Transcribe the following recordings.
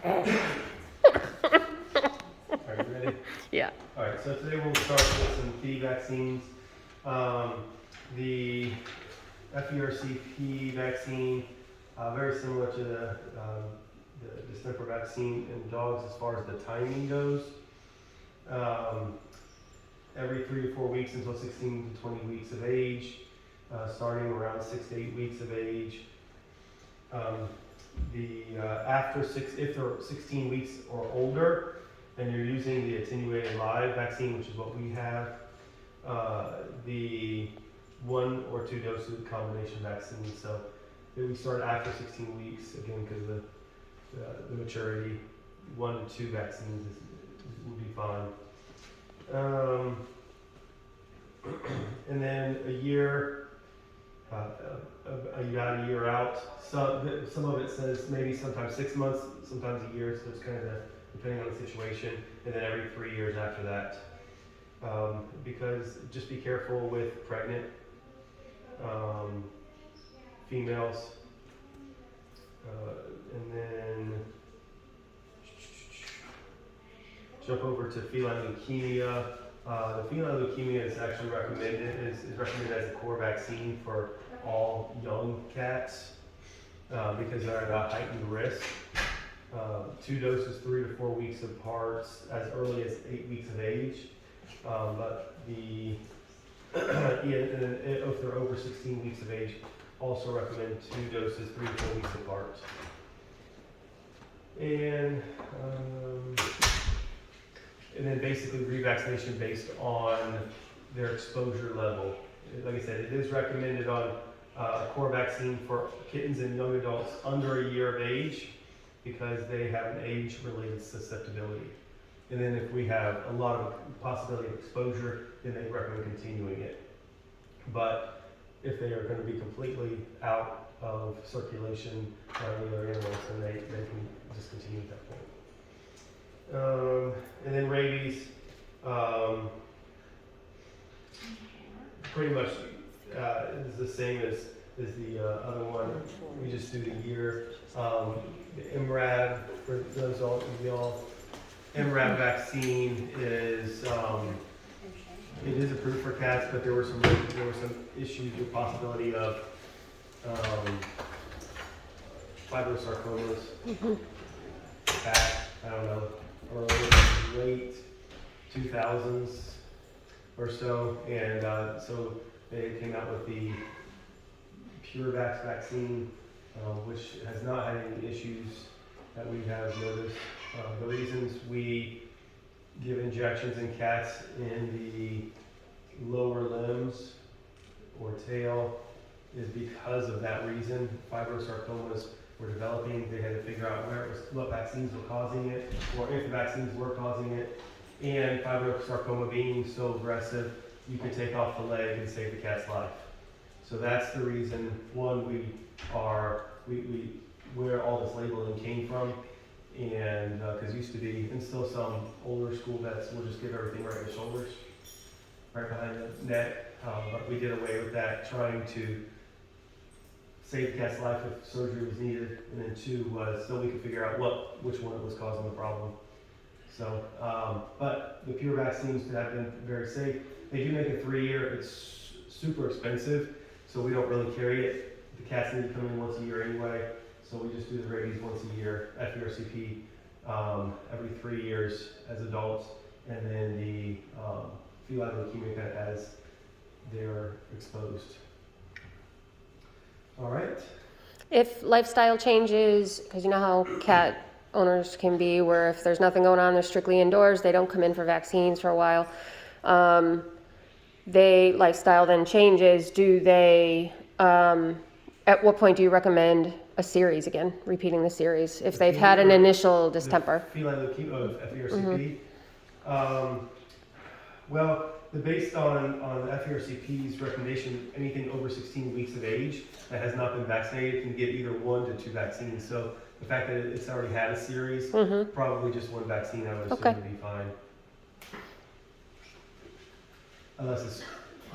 Are you ready? Yeah. All right, so today we'll start with some P vaccines. The FERCP vaccine, very similar to the distemper vaccine in dogs as far as the timing goes. Every 3 to 4 weeks until 16 to 20 weeks of age, starting around 6 to 8 weeks of age. If they're 16 weeks or older, and you're using the attenuated live vaccine, which is what we have, the 1 or 2 doses combination vaccine. So if we start after 16 weeks, again, because of the maturity, 1 to 2 vaccines will be fine. And then a year out. Some of it says maybe sometimes 6 months, sometimes a year, so it's kind of depending on the situation, and then every 3 years after that. Because just be careful with pregnant females. And then jump over to feline leukemia. The feline leukemia is actually recommended as a core vaccine for all young cats because they're at a heightened risk. 2 doses 3 to 4 weeks apart as early as 8 weeks of age. But if they're over 16 weeks of age, also recommend 2 doses 3 to 4 weeks apart. And then basically revaccination based on their exposure level. Like I said, it is recommended on a core vaccine for kittens and young adults under a year of age because they have an age-related susceptibility. And then if we have a lot of possibility of exposure, then they recommend continuing it. But if they are going to be completely out of circulation by any other animals, then they can discontinue at that point. And then rabies, pretty much is the same as the other one. We just do the year. The MRAB, for those of y'all, MRAB vaccine is it is approved for cats, but there were some issues with possibility of fibrosarcomas. Back, I don't know, late 2000s or so, and so they came out with the PureVax vaccine, which has not had any issues that we have noticed. The reasons we give injections in cats in the lower limbs or tail is because of that reason. Fibrosarcomas were developing. They had to figure out what vaccines were causing it, or if vaccines were causing it. And fibrosarcoma being so aggressive, you could take off the leg and save the cat's life. So that's the reason, one, where all this labeling came from. And because used to be, and still some older school vets will just give everything right in the shoulders, right behind the neck. But we did away with that, trying to save the cat's life if surgery was needed. And then 2 was so we could figure out which one was causing the problem. So, but the pure vaccines have been very safe. They do make a 3-year. It's super expensive, so we don't really carry it. The cats need to come in once a year anyway. So we just do the rabies once a year, FERCP every 3 years as adults, and then the feline leukemia kind of as they're exposed. All right. If lifestyle changes, because you know how cat owners can be, where if there's nothing going on, they're strictly indoors, they don't come in for vaccines for a while. Lifestyle then changes. Do they, at what point do you recommend a series again, repeating the series, if they've had an initial distemper? Feline leukemia of FERCP. Well, based on the FERCP's recommendation, anything over 16 weeks of age that has not been vaccinated can get either 1 to 2 vaccines. So the fact that it's already had a series, probably just 1 vaccine, I would assume would be fine. Unless it's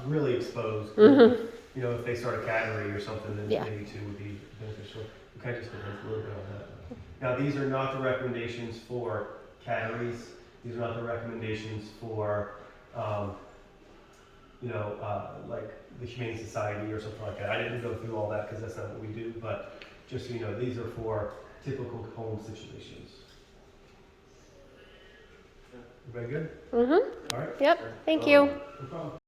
really exposed. You know, if they start a cattery or something, then maybe 2 would be beneficial. We kind of just did a little bit on that. Now, these are not the recommendations for catteries. These are not the recommendations for, like the Humane Society or something like that. I didn't go through all that because that's not what we do, but just so you know, these are for typical home situations. Everybody good? Mm-hmm. All right. Yep. Thank you. No problem.